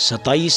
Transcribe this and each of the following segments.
27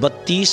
32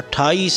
28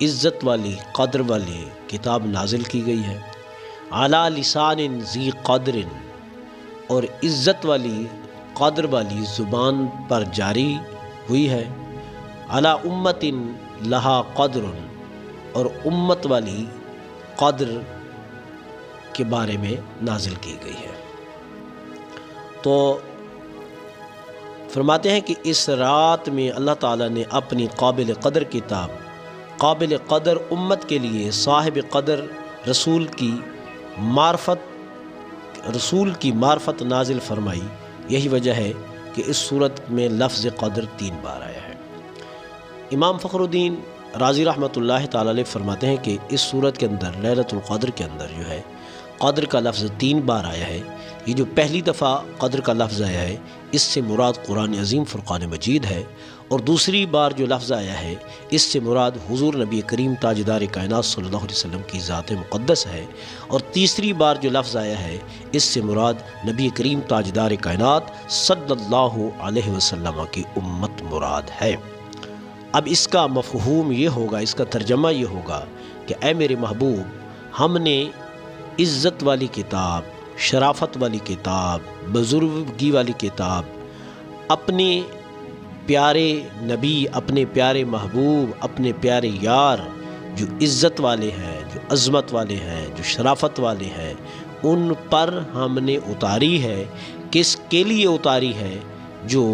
عزت والی قدر والی کتاب نازل کی گئی ہے، علی لسان ذی قدر، اور عزت والی قدر والی زبان پر جاری ہوئی ہے، علی امت لہا قدر، اور امت والی قدر کے بارے میں نازل کی گئی ہے۔ تو فرماتے ہیں کہ اس رات میں اللہ تعالیٰ نے اپنی قابل قدر کتاب، قابل قدر امت کے لیے صاحب قدر رسول کی معرفت نازل فرمائی۔ یہی وجہ ہے کہ اس صورت میں لفظ قدر 3 بار آیا ہے۔ امام فخر الدین رازی رحمۃ اللہ تعالی علیہ فرماتے ہیں کہ اس صورت کے اندر لیلۃ القدر کے اندر جو ہے قدر کا لفظ 3 بار آیا ہے۔ یہ جو پہلی دفعہ قدر کا لفظ آیا ہے اس سے مراد قرآن عظیم فرقان مجید ہے، اور دوسری بار جو لفظ آیا ہے اس سے مراد حضور نبی کریم تاجدار کائنات صلی اللہ علیہ وسلم کی ذات مقدس ہے، اور تیسری بار جو لفظ آیا ہے اس سے مراد نبی کریم تاجدار کائنات صلی اللہ علیہ وسلم کی امت مراد ہے۔ اب اس کا مفہوم یہ ہوگا، اس کا ترجمہ یہ ہوگا کہ اے میرے محبوب، ہم نے عزت والی کتاب، شرافت والی کتاب، بزرگی والی کتاب، اپنے پیارے نبی، اپنے پیارے محبوب، اپنے پیارے یار جو عزت والے ہیں، جو عظمت والے ہیں، جو شرافت والے ہیں، ان پر ہم نے اتاری ہے۔ کس کے لیے اتاری ہے؟ جو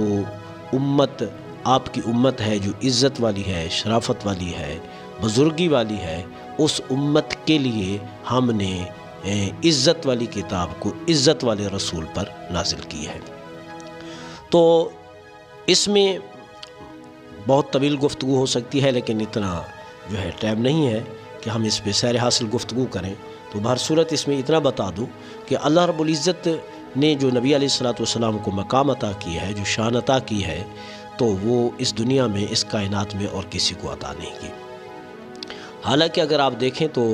امت، آپ کی امت ہے، جو عزت والی ہے، شرافت والی ہے، بزرگی والی ہے، اس امت کے لیے ہم نے عزت والی کتاب کو عزت والے رسول پر نازل کی ہے۔ تو اس میں بہت طویل گفتگو ہو سکتی ہے، لیکن اتنا جو ہے ٹائم نہیں ہے کہ ہم اس پہ سیر حاصل گفتگو کریں۔ تو بہر صورت اس میں اتنا بتا دوں کہ اللہ رب العزت نے جو نبی علیہ الصلوۃ والسلام کو مقام عطا کی ہے، جو شان عطا کی ہے، تو وہ اس دنیا میں، اس کائنات میں اور کسی کو عطا نہیں کی۔ حالانکہ اگر آپ دیکھیں تو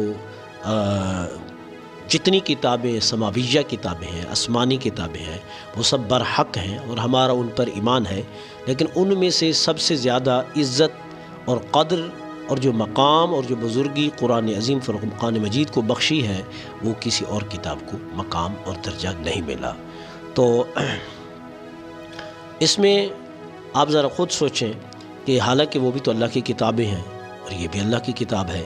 جتنی کتابیں سماویہ کتابیں ہیں، آسمانی کتابیں ہیں، وہ سب برحق ہیں اور ہمارا ان پر ایمان ہے، لیکن ان میں سے سب سے زیادہ عزت اور قدر اور جو مقام اور جو بزرگی قرآن عظیم فرقان مجید کو بخشی ہے، وہ کسی اور کتاب کو مقام اور درجہ نہیں ملا۔ تو اس میں آپ ذرا خود سوچیں کہ حالانکہ وہ بھی تو اللہ کی کتابیں ہیں اور یہ بھی اللہ کی کتاب ہے،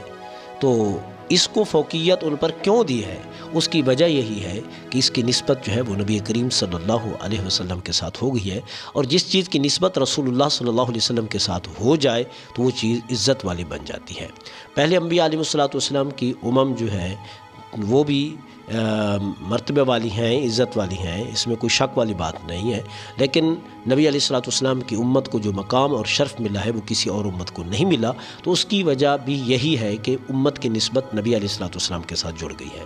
تو اس کو فوقیت ان پر کیوں دی ہے؟ اس کی وجہ یہی ہے کہ اس کی نسبت جو ہے وہ نبی کریم صلی اللہ علیہ وسلم کے ساتھ ہو گئی ہے، اور جس چیز کی نسبت رسول اللہ صلی اللہ علیہ وسلم کے ساتھ ہو جائے تو وہ چیز عزت والی بن جاتی ہے۔ پہلے انبیاء علیہ الصلوۃ والسلام کی جو ہے وہ بھی مرتبہ والی ہیں، عزت والی ہیں، اس میں کوئی شک والی بات نہیں ہے، لیکن نبی علیہ الصلوۃ والسلام کی امت کو جو مقام اور شرف ملا ہے وہ کسی اور امت کو نہیں ملا۔ تو اس کی وجہ بھی یہی ہے کہ امت کی نسبت نبی علیہ الصلوۃ والسلام کے ساتھ جڑ گئی ہے۔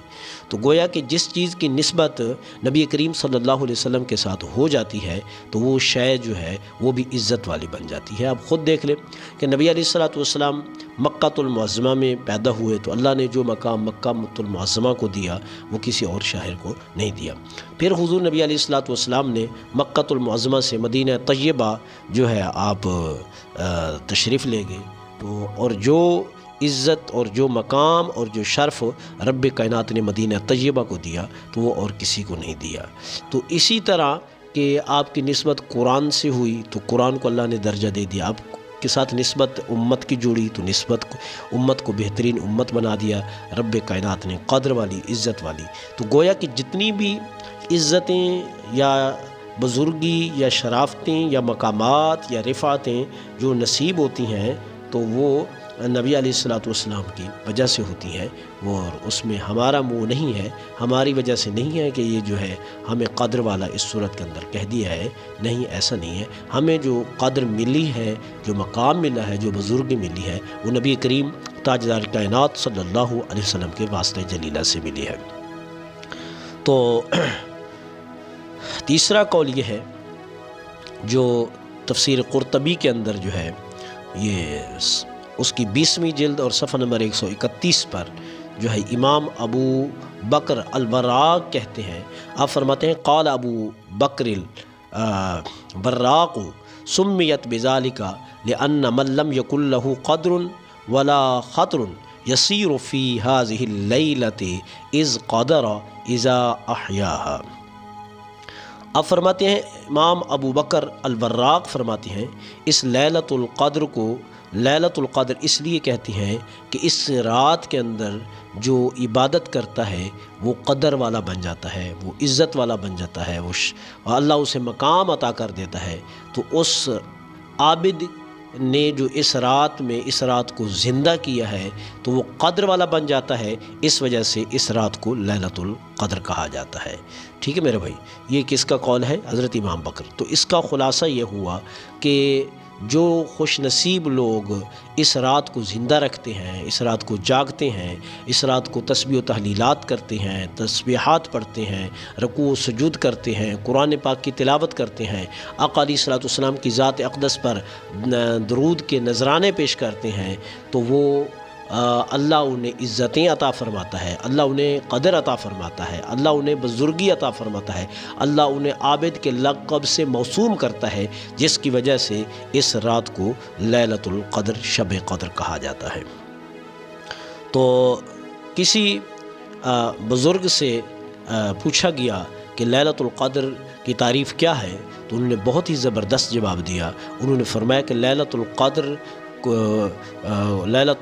تو گویا کہ جس چیز کی نسبت نبی کریم صلی اللہ علیہ وسلم کے ساتھ ہو جاتی ہے تو وہ شے جو ہے وہ بھی عزت والی بن جاتی ہے۔ آپ خود دیکھ لیں کہ نبی علیہ الصلوۃ والسلام مکہ المعظمہ میں پیدا ہوئے تو اللہ نے جو مقام مکہ المعظمہ کو دیا وہ کسی اور شہر کو نہیں دیا۔ پھر حضور نبی علیہ الصلوۃ والسلام نے مکہ المعظمہ سے مدینہ طیبہ جو ہے آپ تشریف لے گئے، تو اور جو عزت اور جو مقام اور جو شرف رب کائنات نے مدینہ طیبہ کو دیا تو وہ اور کسی کو نہیں دیا۔ تو اسی طرح کہ آپ کی نسبت قرآن سے ہوئی تو قرآن کو اللہ نے درجہ دے دیا، آپ کے ساتھ نسبت امت کی جوڑی تو امت کو بہترین امت بنا دیا رب کائنات نے، قدر والی، عزت والی۔ تو گویا کہ جتنی بھی عزتیں یا بزرگی یا شرافتیں یا مقامات یا رفعتیں جو نصیب ہوتی ہیں تو وہ نبی علیہ الصلوۃ والسلام کی وجہ سے ہوتی ہیں، اور اس میں ہمارا منہ نہیں ہے، ہماری وجہ سے نہیں ہے کہ یہ جو ہے ہمیں قدر والا اس صورت کے اندر کہہ دیا ہے، نہیں، ایسا نہیں ہے۔ ہمیں جو قدر ملی ہے، جو مقام ملا ہے، جو بزرگی ملی ہے، وہ نبی کریم تاجدار کائنات صلی اللہ علیہ وسلم کے واسطہ جلیلہ سے ملی ہے۔ تو تیسرا قول یہ ہے جو تفسیر قرطبی کے اندر جو ہے، یہ اس کی 20ویں جلد اور صفحہ نمبر 131 پر جو ہے امام ابو بکر البراق کہتے ہیں، آپ فرماتے ہیں قال ابو بکر البراق سمیت بذالک لأن من لم یکن له قدر ولا خطر یسیر فی ہذہ اللیلۃ اذ قدر اذا احیاہا۔ اب فرماتے ہیں امام ابو بکر البراق فرماتے ہیں اس لیلۃ القدر کو لیلۃ القدر اس لیے کہتی ہیں کہ اس رات کے اندر جو عبادت کرتا ہے وہ قدر والا بن جاتا ہے، وہ عزت والا بن جاتا ہے، اور اللہ اسے مقام عطا کر دیتا ہے۔ تو اس عابد نے جو اس رات میں اس رات کو زندہ کیا ہے تو وہ قدر والا بن جاتا ہے، اس وجہ سے اس رات کو لیلۃ القدر کہا جاتا ہے۔ ٹھیک ہے میرے بھائی، یہ کس کا قول ہے؟ حضرت امام بکر۔ تو اس کا خلاصہ یہ ہوا کہ جو خوش نصیب لوگ اس رات کو زندہ رکھتے ہیں، اس رات کو جاگتے ہیں، اس رات کو تسبیح و تحلیلات کرتے ہیں، تسبیحات پڑھتے ہیں، رکوع و سجود کرتے ہیں، قرآن پاک کی تلاوت کرتے ہیں، آقا علیہ الصلوۃ والسلام کی ذات اقدس پر درود کے نذرانے پیش کرتے ہیں، تو وہ اللہ انہیں عزتیں عطا فرماتا ہے، اللہ انہیں قدر عطا فرماتا ہے، اللہ انہیں بزرگی عطا فرماتا ہے، اللہ انہیں عابد کے لقب سے موسوم کرتا ہے، جس کی وجہ سے اس رات کو لیلۃ القدر شب قدر کہا جاتا ہے۔ تو کسی بزرگ سے پوچھا گیا کہ لیلۃ القدر کی تعریف کیا ہے، تو انہوں نے بہت ہی زبردست جواب دیا۔ انہوں نے فرمایا کہ لیلۃ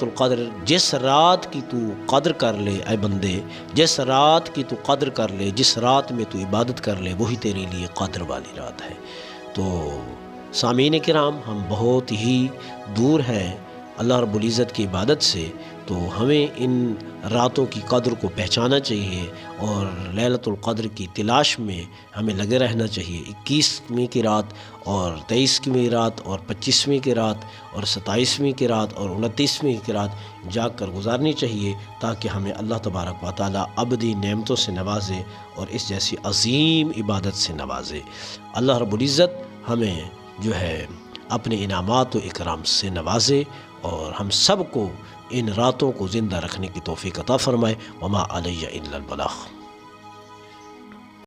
القدر جس رات کی تو قدر کر لے اے بندے، جس رات کی تو قدر کر لے، جس رات میں تو عبادت کر لے، وہی تیرے لیے قدر والی رات ہے۔ تو سامعین کرام، ہم بہت ہی دور ہیں اللہ رب العزت کی عبادت سے، تو ہمیں ان راتوں کی قدر کو پہچانا چاہیے اور لیلۃ القدر کی تلاش میں ہمیں لگے رہنا چاہیے۔ 21ویں کی رات اور 23ویں رات اور 25ویں کی رات اور 27ویں کی رات اور 29ویں کی رات جاگ کر گزارنی چاہیے، تاکہ ہمیں اللہ تبارک و تعالیٰ ابدی نعمتوں سے نوازے اور اس جیسی عظیم عبادت سے نوازے۔ اللہ رب العزت ہمیں جو ہے اپنے انعامات و اکرام سے نوازے اور ہم سب کو ان راتوں کو زندہ رکھنے کی توفیق عطا فرمائے۔ وما علی الا البلاغ۔